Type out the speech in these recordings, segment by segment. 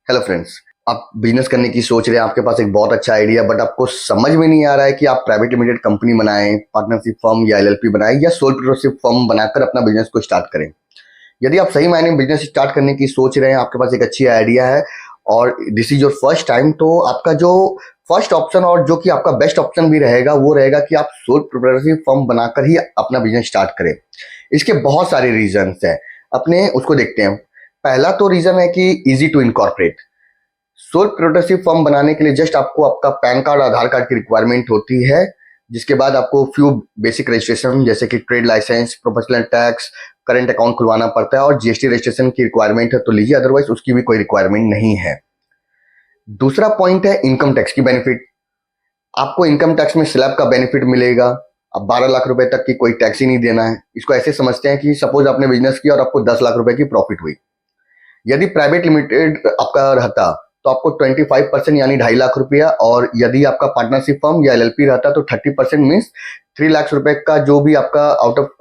Hello friends. आप business करने की सोच रहे हैं, आपके पास एक बहुत अच्छा आइडिया, बट आपको समझ में नहीं आ रहा है कि आप प्राइवेट लिमिटेड कंपनी बनाएं, पार्टनरशिप फर्म या एलएलपी बनाएं या सोल प्रोप्राइटरशिप फर्म बनाकर अपना बिजनेस को स्टार्ट करें। यदि आप सही मायने में बिजनेस स्टार्ट करने की सोच रहे हैं, आपके पास एक अच्छी आइडिया है और this is your first time, तो आपका जो फर्स्ट ऑप्शन और जो कि आपका बेस्ट ऑप्शन भी रहेगा वो रहेगा कि आप सोल प्रोप्राइटरशिप फर्म बनाकर ही अपना बिजनेस स्टार्ट करें। इसके बहुत सारे रीजंस हैं, अपने उसको देखते हैं। पहला तो रीजन है कि easy to incorporate. Sole proprietorship firm बनाने के लिए जस्ट आपको आपका पैन कार्ड, आधार कार्ड की रिक्वायरमेंट होती है, जिसके बाद आपको फ्यू बेसिक रजिस्ट्रेशन जैसे कि trade licence, professional tax, current account खुलवाना पड़ता है और जीएसटी रजिस्ट्रेशन की रिक्वायरमेंट है तो लीजिए, अदरवाइज उसकी भी कोई रिक्वायरमेंट नहीं है। दूसरा पॉइंट है इनकम टैक्स की बेनिफिट। आपको इनकम टैक्स में स्लैब का बेनिफिट मिलेगा। अब 12 लाख रुपए तक की कोई टैक्स ही नहीं देना है। इसको ऐसे समझते हैं कि सपोज आपने बिजनेस किया और आपको 10 लाख रुपए की प्रॉफिट हुई। यदि प्राइवेट लिमिटेड आपका रहता तो आपको 25% यानी 2.5 लाख रुपया, और यदि आपका पार्टनरशिप फर्म या एलएलपी रहता तो 30% मीन्स 3 लाख रुपए का जो भी आपका आउट ऑफ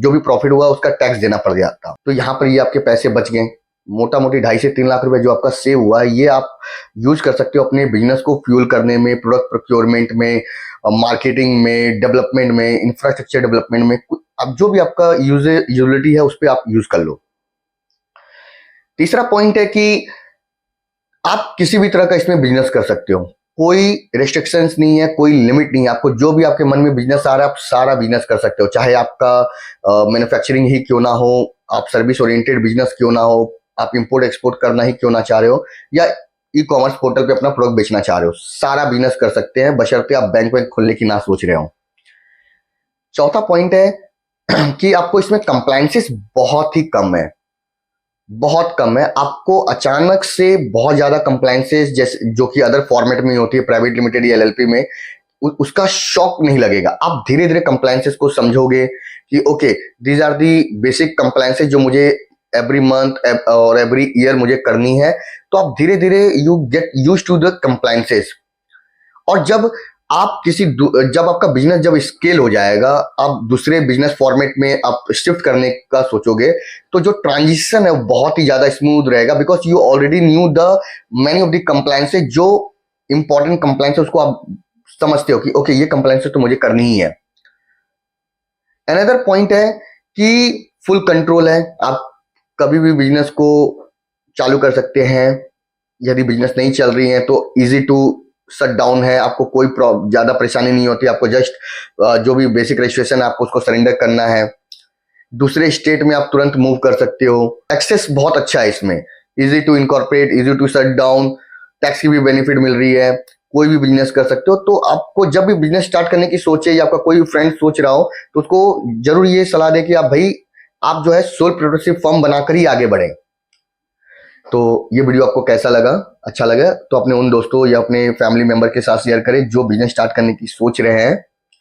जो भी प्रॉफिट हुआ उसका टैक्स देना पड़ जाता। तो यहाँ पर ये आपके पैसे बच गए। मोटा मोटी 2.5 से 3 लाख रुपए जो आपका सेव हुआ है, ये आप यूज कर सकते हो अपने बिजनेस को फ्यूल करने में, प्रोडक्ट प्रोक्योरमेंट में, मार्केटिंग में, डेवलपमेंट में, इंफ्रास्ट्रक्चर डेवलपमेंट में। अब जो भी आपका यूजिलिटी है उस पर आप यूज कर लो। तीसरा पॉइंट है कि आप किसी भी तरह का इसमें बिजनेस कर सकते हो। कोई रेस्ट्रिक्शंस नहीं है, कोई लिमिट नहीं है। आपको जो भी आपके मन में बिजनेस आ रहा है आप सारा बिजनेस कर सकते हो, चाहे आपका मैन्युफैक्चरिंग ही क्यों ना हो, आप सर्विस ओरिएंटेड बिजनेस क्यों ना हो, आप इंपोर्ट एक्सपोर्ट करना ही क्यों ना चाह रहे हो, या ई कॉमर्स पोर्टल पे अपना प्रोडक्ट बेचना चाह रहे हो, सारा बिजनेस कर सकते हैं बशर्ते आप बैंक वैंक खोलने की ना सोच रहे हो। चौथा पॉइंट है कि आपको इसमें कंप्लायंसेस बहुत ही कम है, बहुत कम है। आपको अचानक से बहुत ज्यादा कंप्लायंसेस जैसे जो कि अदर फॉर्मेट में होती है प्राइवेट लिमिटेड या एलएलपी में, उसका शॉक नहीं लगेगा। आप धीरे धीरे कंप्लायंसेस को समझोगे कि okay, these are the basic compliances जो मुझे एवरी मंथ और एवरी ईयर मुझे करनी है। तो आप धीरे धीरे you get used to the compliances. और जब आपका बिजनेस जब स्केल हो जाएगा, आप दूसरे बिजनेस फॉर्मेट में आप शिफ्ट करने का सोचोगे, तो जो ट्रांजिशन है वो बहुत ही ज्यादा स्मूथ रहेगा, because you already knew the many of the compliances. जो इंपॉर्टेंट कंप्लायंस है उसको आप समझते हो कि ओके ये कंप्लायंसेस तो मुझे करनी ही है। अनदर पॉइंट है कि फुल कंट्रोल है। आप कभी भी बिजनेस को चालू कर सकते हैं। यदि बिजनेस नहीं चल रही है तो इजी टू शट डाउन है, आपको कोई ज्यादा परेशानी नहीं होती। आपको जस्ट जो भी बेसिक रजिस्ट्रेशन है आपको उसको सरेंडर करना है। दूसरे स्टेट में आप तुरंत मूव कर सकते हो। एक्सेस बहुत अच्छा है इसमें, easy to incorporate, easy to shut down, tax की भी बेनिफिट मिल रही है, कोई भी बिजनेस कर सकते हो। तो आपको जब भी बिजनेस स्टार्ट करने की सोचे या आपका कोई फ्रेंड सोच रहा हो तो उसको जरूर ये सलाह दे कि आप भाई आप जो है सोल प्रोप्राइटरशिप फर्म बनाकर ही आगे बढ़े। तो ये वीडियो आपको कैसा लगा? अच्छा लगा तो अपने उन दोस्तों या अपने फैमिली मेंबर के साथ शेयर करें जो बिजनेस स्टार्ट करने की सोच रहे हैं।